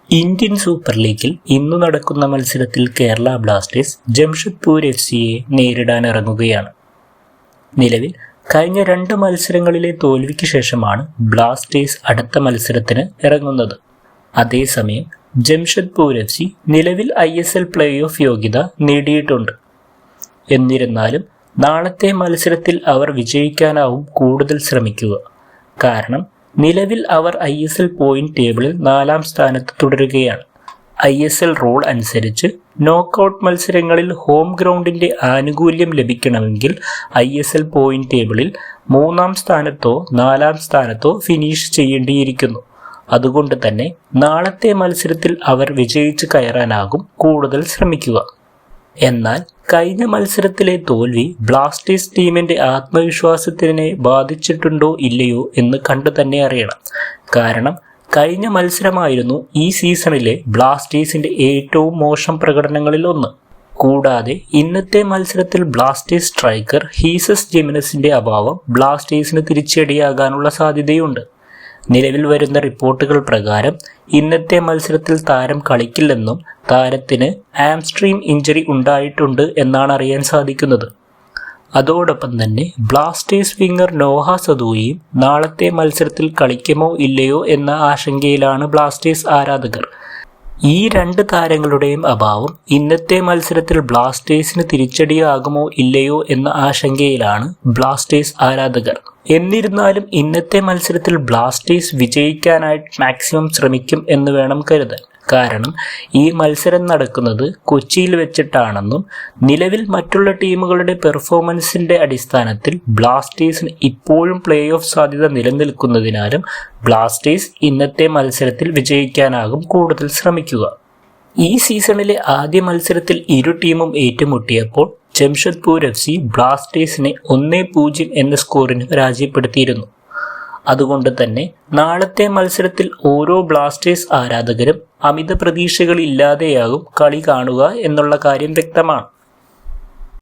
Indian super ലീഗിൽ ഇന്നു നടക്കുന്ന മത്സരത്തിൽ കേരള ബ്ലാസ്റ്റേഴ്സ് ജംഷഡ്പൂർ എഫ്സിയെ നേരിടാനിറങ്ങുകയാണ്. നിലവിൽ കഴിഞ്ഞ 2 മത്സരങ്ങളിലെ തോൽവിക്ക് ശേഷമാണ് ബ്ലാസ്റ്റേഴ്സ് അടുത്ത മത്സരത്തിന് ഇറങ്ങുന്നത്. അതേസമയം ജംഷഡ്പൂർ എഫ്സി നിലവിൽ ISL പ്ലേ ഓഫ് യോഗ്യത നേടിയിട്ടുണ്ട്. എന്നിരുന്നാലും നാളത്തെ മത്സരത്തിൽ അവർ വിജയിക്കാനാവും കൂടുതൽ ശ്രമിക്കുക. കാരണം നിലവിൽ അവർ ISL പോയിന്റ് ടേബിളിൽ 4ാം സ്ഥാനത്ത് തുടരുകയാണ്. ISL റൂൾ അനുസരിച്ച് നോക്കൌട്ട് മത്സരങ്ങളിൽ ഹോം ഗ്രൗണ്ടിന്റെ ആനുകൂല്യം ലഭിക്കണമെങ്കിൽ ISL പോയിന്റ് ടേബിളിൽ 3ാം സ്ഥാനത്തോ 4ാം സ്ഥാനത്തോ ഫിനിഷ് ചെയ്യേണ്ടിയിരിക്കുന്നു. അതുകൊണ്ട് തന്നെ നാളത്തെ മത്സരത്തിൽ അവർ വിജയിച്ച് കയറാനാകും കൂടുതൽ ശ്രമിക്കുക. എന്നാൽ കഴിഞ്ഞ മത്സരത്തിലെ തോൽവി ബ്ലാസ്റ്റേഴ്സ് ടീമിന്റെ ആത്മവിശ്വാസത്തിനെ ബാധിച്ചിട്ടുണ്ടോ ഇല്ലയോ എന്ന് കണ്ടു തന്നെ അറിയണം. കാരണം കഴിഞ്ഞ മത്സരമായിരുന്നു ഈ സീസണിലെ ബ്ലാസ്റ്റേഴ്സിന്റെ ഏറ്റവും മോശം പ്രകടനങ്ങളിൽ ഒന്ന്. കൂടാതെ ഇന്നത്തെ മത്സരത്തിൽ ബ്ലാസ്റ്റേഴ്സ് സ്ട്രൈക്കർ ഹീസസ് ജിമിനസിന്റെ അഭാവം ബ്ലാസ്റ്റേഴ്സിന് തിരിച്ചടിയാകാനുള്ള സാധ്യതയുണ്ട്. നിലവിൽ വരുന്ന റിപ്പോർട്ടുകൾ പ്രകാരം ഇന്നത്തെ മത്സരത്തിൽ താരം കളിക്കില്ലെന്നും താരത്തിന് ആംസ്ട്രിങ് ഇഞ്ചറി ഉണ്ടായിട്ടുണ്ട് എന്നാണ് അറിയാൻ സാധിക്കുന്നത്. അതോടൊപ്പം തന്നെ ബ്ലാസ്റ്റേഴ്സ് വിങ്ങർ നോഹ സദൂയിയും നാളത്തെ മത്സരത്തിൽ കളിക്കുമോ ഇല്ലയോ എന്ന ആശങ്കയിലാണ് ബ്ലാസ്റ്റേഴ്സ് ആരാധകർ. ഈ 2 താരങ്ങളുടെയും അഭാവം ഇന്നത്തെ മത്സരത്തിൽ ബ്ലാസ്റ്റേഴ്സിന് തിരിച്ചടിയാകുമോ ഇല്ലയോ എന്ന ആശങ്കയിലാണ് ബ്ലാസ്റ്റേഴ്സ് ആരാധകർ. എന്നിരുന്നാലും ഇന്നത്തെ മത്സരത്തിൽ ബ്ലാസ്റ്റേഴ്സ് വിജയിക്കാനായിട്ട് മാക്സിമം ശ്രമിക്കും എന്ന് വേണം കരുതാൻ. കാരണം ഈ മത്സരം നടക്കുന്നത് കൊച്ചിയിൽ വെച്ചിട്ടാണെന്നും നിലവിൽ മറ്റുള്ള ടീമുകളുടെ പെർഫോമൻസിന്റെ അടിസ്ഥാനത്തിൽ ബ്ലാസ്റ്റേഴ്സിന് ഇപ്പോഴും പ്ലേ ഓഫ് സാധ്യത നിലനിൽക്കുന്നതിനാലും ബ്ലാസ്റ്റേഴ്സ് ഇന്നത്തെ മത്സരത്തിൽ വിജയിക്കാനാകും കൂടുതൽ ശ്രമിക്കുക. ഈ സീസണിലെ ആദ്യ മത്സരത്തിൽ ഇരു ടീമും ഏറ്റുമുട്ടിയപ്പോൾ ജംഷഡ്പൂർ എഫ്സി ബ്ലാസ്റ്റേഴ്സിനെ 1-0 എന്ന സ്കോറിന് പരാജയപ്പെടുത്തിയിരുന്നു. അതുകൊണ്ട് തന്നെ നാളത്തെ മത്സരത്തിൽ ഓരോ ബ്ലാസ്റ്റേഴ്സ് ആരാധകരും അമിത പ്രതീക്ഷകളില്ലാതെയാകും കളി കാണുക എന്നുള്ള കാര്യം വ്യക്തമാണ്.